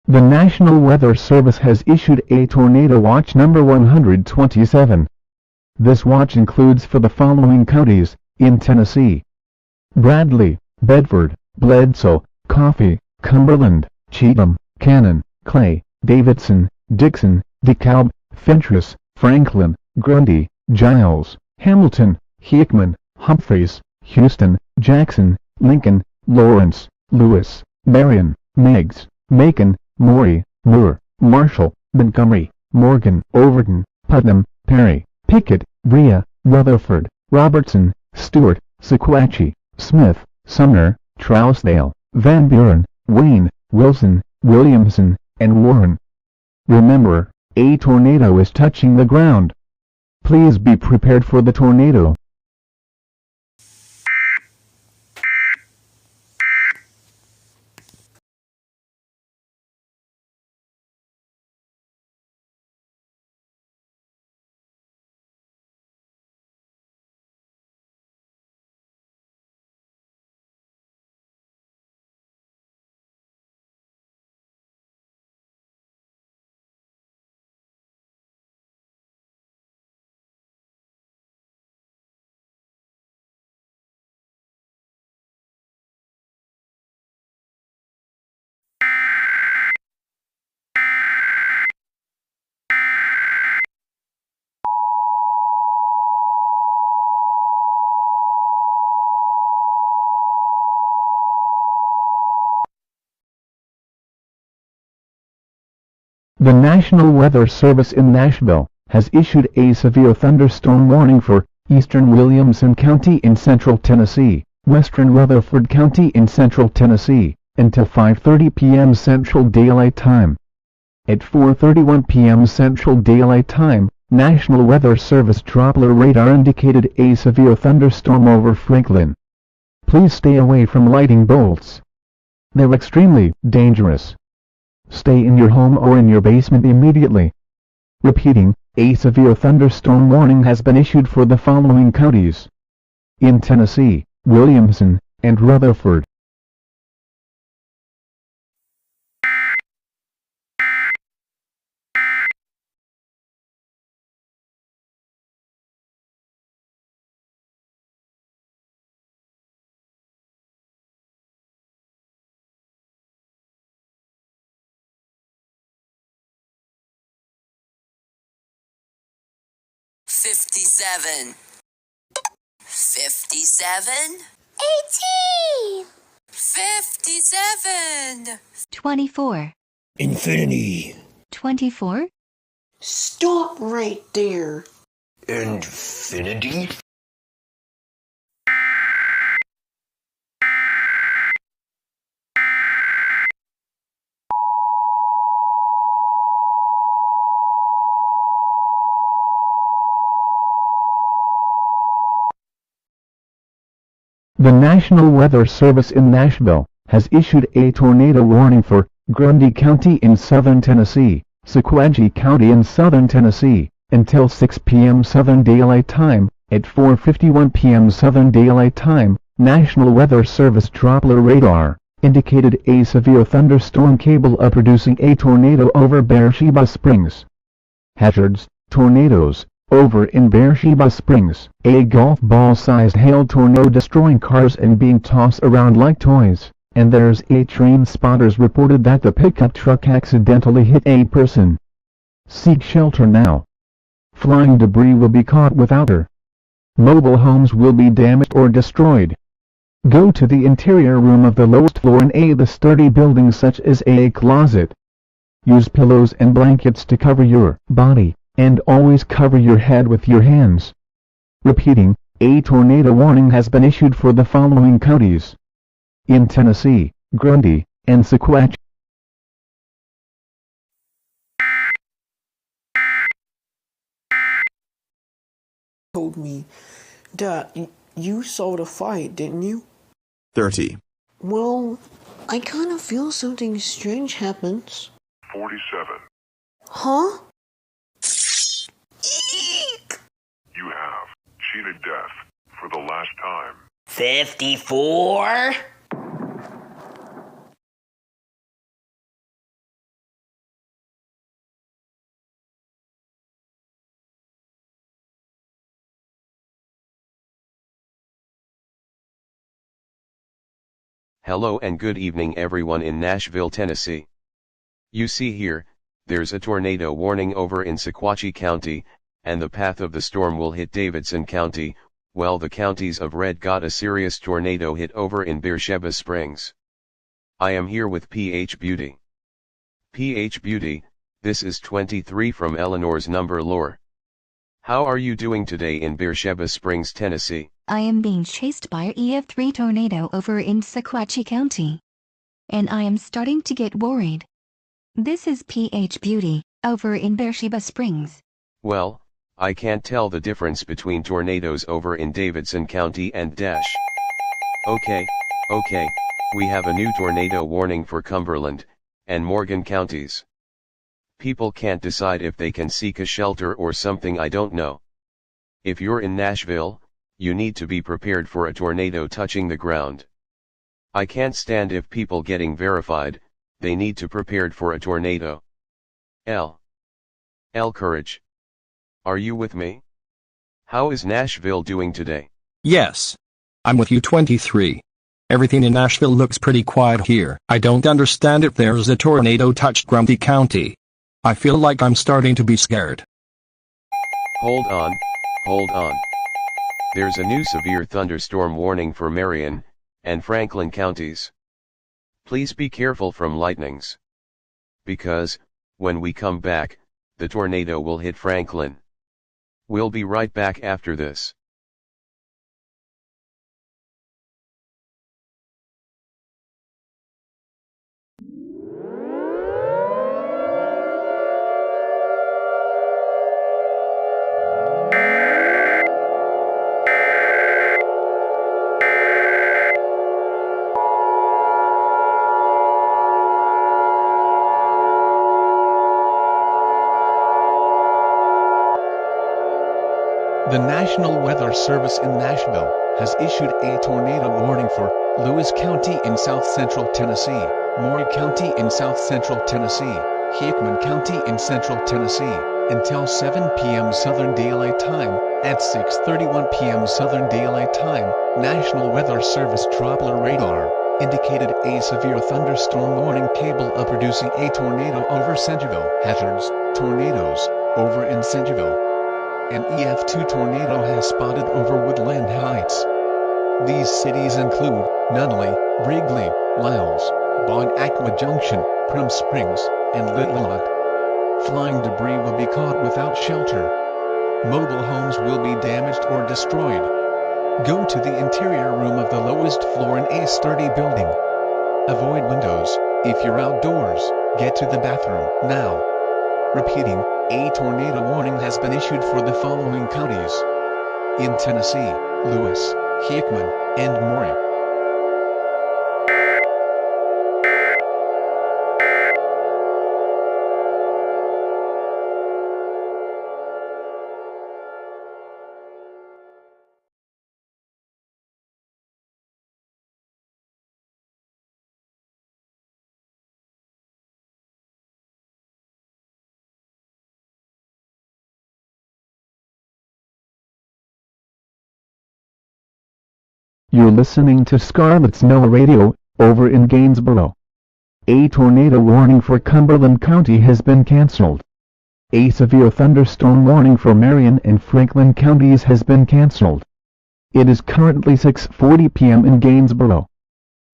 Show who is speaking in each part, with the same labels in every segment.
Speaker 1: The National Weather Service has issued a tornado watch number 127. This watch includes for the following counties in Tennessee: Bradley, Bedford, Bledsoe, Coffee, Cumberland, Cheatham, Cannon, Clay, Davidson, Dixon, DeKalb, Fentress, Franklin, Grundy, Giles, Hamilton, Hickman, Humphreys, Houston, Jackson, Lincoln, Lawrence, Lewis, Marion, Meigs, Macon, Maury, Moore, Marshall, Montgomery, Morgan, Overton, Putnam, Perry, Pickett, Brea, Rutherford, Robertson, Stewart, Sequatchie, Smith, Sumner, Trousdale, Van Buren, Wayne, Wilson, Williamson, and Warren. Remember, a tornado is touching the ground. Please be prepared for the tornado. The National Weather Service in Nashville has issued a severe thunderstorm warning for eastern Williamson County in central Tennessee, western Rutherford County in central Tennessee, until 5:30 p.m. Central Daylight Time. At 4:31 p.m. Central Daylight Time, National Weather Service Doppler radar indicated a severe thunderstorm over Franklin. Please stay away from lightning bolts. They're extremely dangerous. Stay in your home or in your basement immediately. Repeating, a severe thunderstorm warning has been issued for the following counties in Tennessee: Williamson and Rutherford.
Speaker 2: $57, $57,
Speaker 3: $18,
Speaker 2: $57,
Speaker 3: $24,
Speaker 4: Infinity.
Speaker 3: $24,
Speaker 5: Stop right there.
Speaker 4: Infinity?
Speaker 1: The National Weather Service in Nashville has issued a tornado warning for Grundy County in southern Tennessee, Sequatchie County in southern Tennessee, until 6 p.m. Southern Daylight Time. At 4:51 p.m. Southern Daylight Time, National Weather Service Doppler radar indicated a severe thunderstorm capable of producing a tornado over Beersheba Springs. Hazards: tornadoes. Over in Beersheba Springs, a golf ball-sized hail tornado destroying cars and being tossed around like toys, and there's a train spotters reported that the pickup truck accidentally hit a person. Seek shelter now. Flying debris will be caught without her. Mobile homes will be damaged or destroyed. Go to the interior room of the lowest floor in the sturdy building such as a closet. Use pillows and blankets to cover your body, and always cover your head with your hands. Repeating, a tornado warning has been issued for the following counties in Tennessee: Grundy and Sequatchie.
Speaker 5: Told me, Dad, you saw the fight, didn't you?
Speaker 6: 30,
Speaker 5: Well, I kind of feel something strange happens.
Speaker 7: 47.
Speaker 5: Huh?
Speaker 7: You have cheated death for the last time.
Speaker 4: 54?
Speaker 6: Hello and good evening everyone in Nashville, Tennessee. You see here, there's a tornado warning over in Sequatchie County, and the path of the storm will hit Davidson County, while the counties of red got a serious tornado hit over in Beersheba Springs. I am here with PHbeauty. PHbeauty, this is 23 from Eleanor's number lore. How are you doing today in Beersheba Springs, Tennessee?
Speaker 3: I am being chased by an EF-3 tornado over in Sequatchie County. And I am starting to get worried. This is PHbeauty, over in Beersheba Springs.
Speaker 6: Well, I can't tell the difference between tornadoes over in Davidson County and dash. Okay, we have a new tornado warning for Cumberland and Morgan counties. People can't decide if they can seek a shelter or something, I don't know. If you're in Nashville, you need to be prepared for a tornado touching the ground. I can't stand if people getting verified, they need to prepared for a tornado. LLcourage. Are you with me? How is Nashville doing today?
Speaker 4: Yes. I'm with you 23. Everything in Nashville looks pretty quiet here. I don't understand if there's a tornado touched Grundy County. I feel like I'm starting to be scared.
Speaker 6: Hold on. There's a new severe thunderstorm warning for Marion and Franklin counties. Please be careful from lightnings. Because, when we come back, the tornado will hit Franklin. We'll be right back after this.
Speaker 1: The National Weather Service in Nashville has issued a tornado warning for Lewis County in south-central Tennessee, Maury County in south-central Tennessee, Hickman County in central Tennessee, until 7 p.m. Southern Daylight Time. At 6:31 p.m. Southern Daylight Time, National Weather Service Doppler radar indicated a severe thunderstorm warning capable of producing a tornado over Centerville. Hazards: tornadoes over in Centerville. An EF-2 tornado has spotted over Woodland Heights. These cities include Nunnally, Wrigley, Lyles, Bon Aqua Junction, Prum Springs, and Little Rock. Flying debris will be caught without shelter. Mobile homes will be damaged or destroyed. Go to the interior room of the lowest floor in a sturdy building. Avoid windows. If you're outdoors, get to the bathroom now. Repeating, a tornado warning has been issued for the following counties in Tennessee: Lewis, Hickman, and Maury. You're listening to Scarlet Snow Radio, over in Gainesboro. A tornado warning for Cumberland County has been canceled. A severe thunderstorm warning for Marion and Franklin counties has been canceled. It is currently 6:40 p.m. in Gainesboro.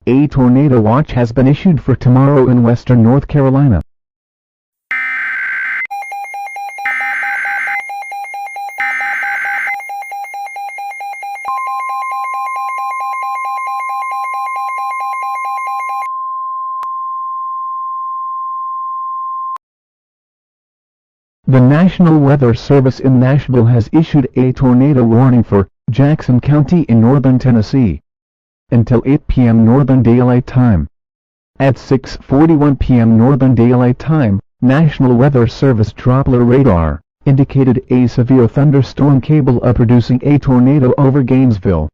Speaker 1: A tornado watch has been issued for tomorrow in western North Carolina. The National Weather Service in Nashville has issued a tornado warning for Jackson County in northern Tennessee until 8 p.m. Northern Daylight Time. At 6:41 p.m. Northern Daylight Time, National Weather Service Doppler radar indicated a severe thunderstorm capable of producing a tornado over Gainesville.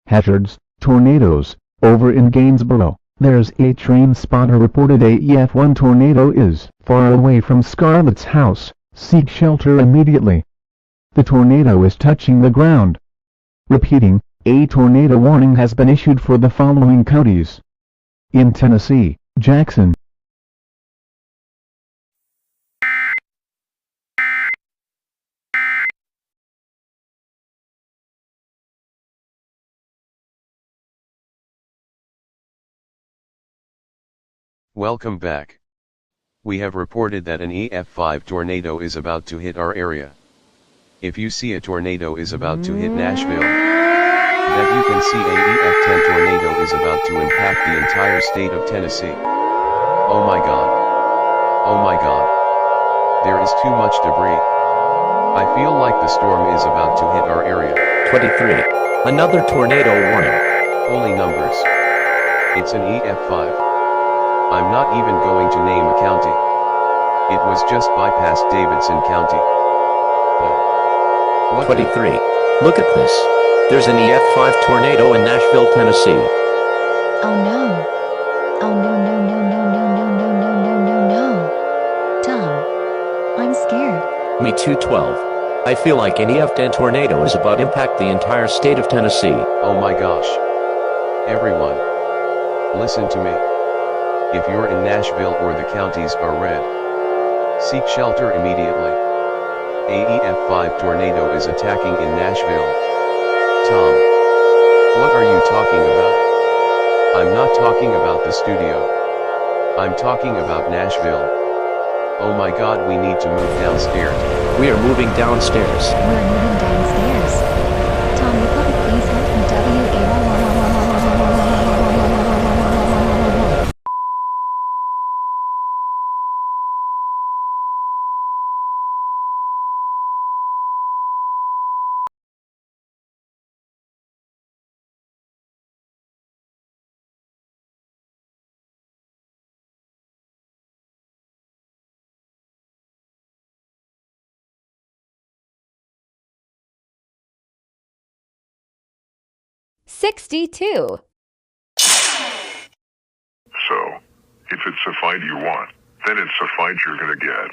Speaker 1: Hazards: tornadoes over in Gainesboro. There's a train spotter reported a EF-1 tornado is far away from Scarlett's house. Seek shelter immediately. The tornado is touching the ground. Repeating, a tornado warning has been issued for the following counties in Tennessee, Jackson.
Speaker 6: Welcome back. We have reported that an EF-5 tornado is about to hit our area. If you see a tornado is about to hit Nashville, that you can see a EF-10 tornado is about to impact the entire state of Tennessee. Oh my God. Oh my God. There is too much debris. I feel like the storm is about to hit our area.
Speaker 8: 23. Another tornado warning.
Speaker 6: Holy numbers. It's an EF-5. I'm not even going to name a county. It was just bypassed Davidson County. Oh. What
Speaker 8: 23. Look at this. There's an EF-5 tornado in Nashville, Tennessee.
Speaker 3: Oh no. Oh no no no no no no no no no no no. Tom. I'm scared.
Speaker 8: Me too. 12. I feel like an EF-10 tornado is about to impact the entire state of Tennessee.
Speaker 6: Oh my gosh. Everyone. Listen to me. If you're in Nashville or the counties are red, seek shelter immediately. A EF-5 tornado is attacking in Nashville. Tom. What are you talking about? I'm not talking about the studio. I'm talking about Nashville. Oh my God, we need to move downstairs.
Speaker 8: We are moving downstairs.
Speaker 3: We're moving downstairs. Tom the puppet, please help me.
Speaker 9: $62.
Speaker 7: So, if it's a fight you want, then it's a fight you're gonna get.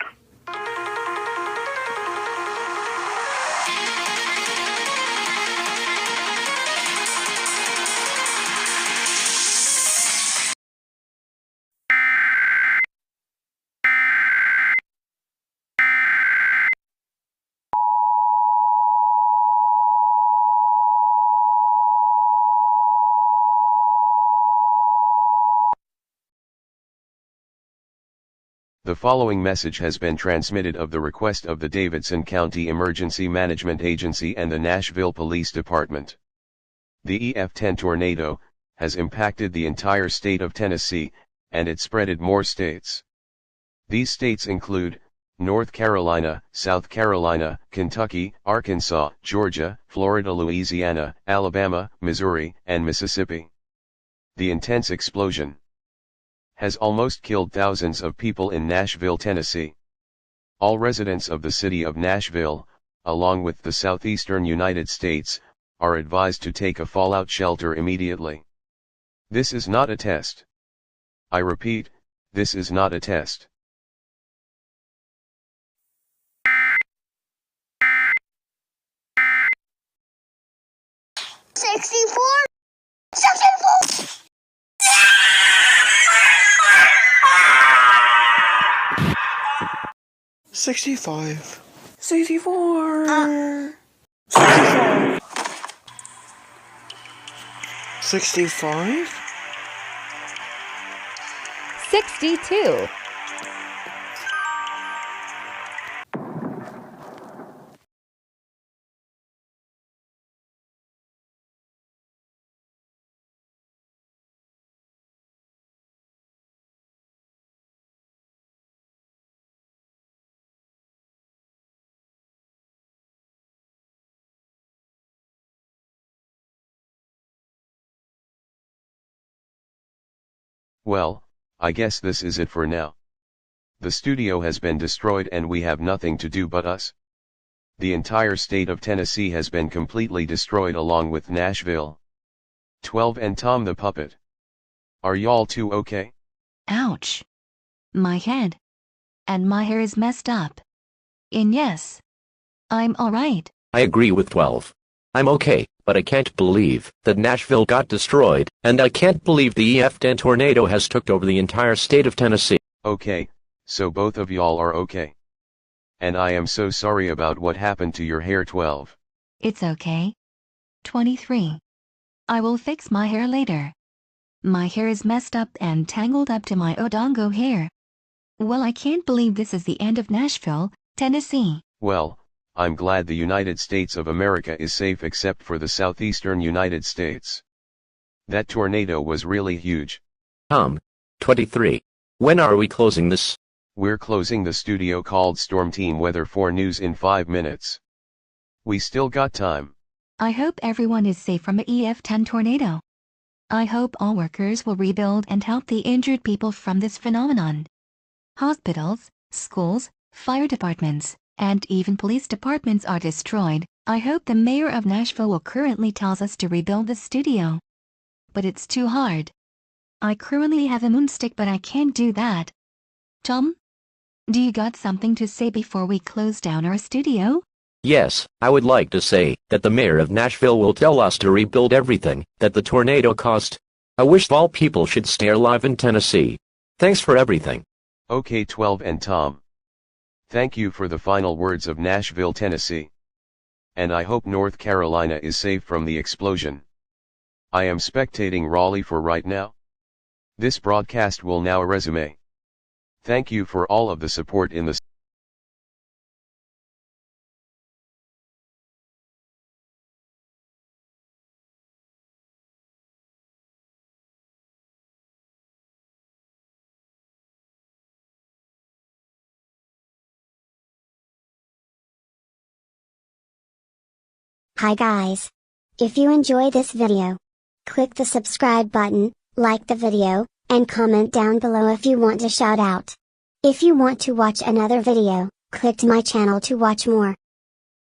Speaker 6: The following message has been transmitted of the request of the Davidson County Emergency Management Agency and the Nashville Police Department. The EF-10 tornado has impacted the entire state of Tennessee, and it spreaded more states. These states include North Carolina, South Carolina, Kentucky, Arkansas, Georgia, Florida, Louisiana, Alabama, Missouri, and Mississippi. The intense explosion has almost killed thousands of people in Nashville, Tennessee. All residents of the city of Nashville, along with the southeastern United States, are advised to take a fallout shelter immediately. This is not a test. I repeat, this is not a test.
Speaker 5: $65. 64. 65. 65.
Speaker 9: 62.
Speaker 6: Well, I guess this is it for now. The studio has been destroyed and we have nothing to do but us. The entire state of Tennessee has been completely destroyed along with Nashville. 12 and Tom the puppet. Are y'all two okay?
Speaker 3: Ouch. My head. And my hair is messed up. And yes, I'm alright.
Speaker 8: I agree with 12. I'm okay, but I can't believe that Nashville got destroyed, and I can't believe the EF-10 tornado has took over the entire state of Tennessee.
Speaker 6: Okay, so both of y'all are okay. And I am so sorry about what happened to your hair. 12.
Speaker 3: It's okay. 23. I will fix my hair later. My hair is messed up and tangled up to my odongo hair. Well, I can't believe this is the end of Nashville, Tennessee.
Speaker 6: Well, I'm glad the United States of America is safe except for the southeastern United States. That tornado was really huge.
Speaker 8: 23. When are we closing this?
Speaker 6: We're closing the studio called Storm Team Weather for news in 5 minutes. We still got time.
Speaker 3: I hope everyone is safe from the EF-10 tornado. I hope all workers will rebuild and help the injured people from this phenomenon. Hospitals, schools, fire departments, and even police departments are destroyed. I hope the mayor of Nashville will currently tells us to rebuild the studio. But it's too hard. I currently have a moonstick, but I can't do that. Tom? Do you got something to say before we close down our studio?
Speaker 8: Yes, I would like to say that the mayor of Nashville will tell us to rebuild everything that the tornado caused. I wish all people should stay alive in Tennessee. Thanks for everything.
Speaker 6: Okay, 12 and Tom. Thank you for the final words of Nashville, Tennessee. And I hope North Carolina is safe from the explosion. I am spectating Raleigh for right now. This broadcast will now resume. Thank you for all of the support in the
Speaker 10: Hi guys. If you enjoy this video, click the subscribe button, like the video, and comment down below if you want a shout out. If you want to watch another video, click to my channel to watch more.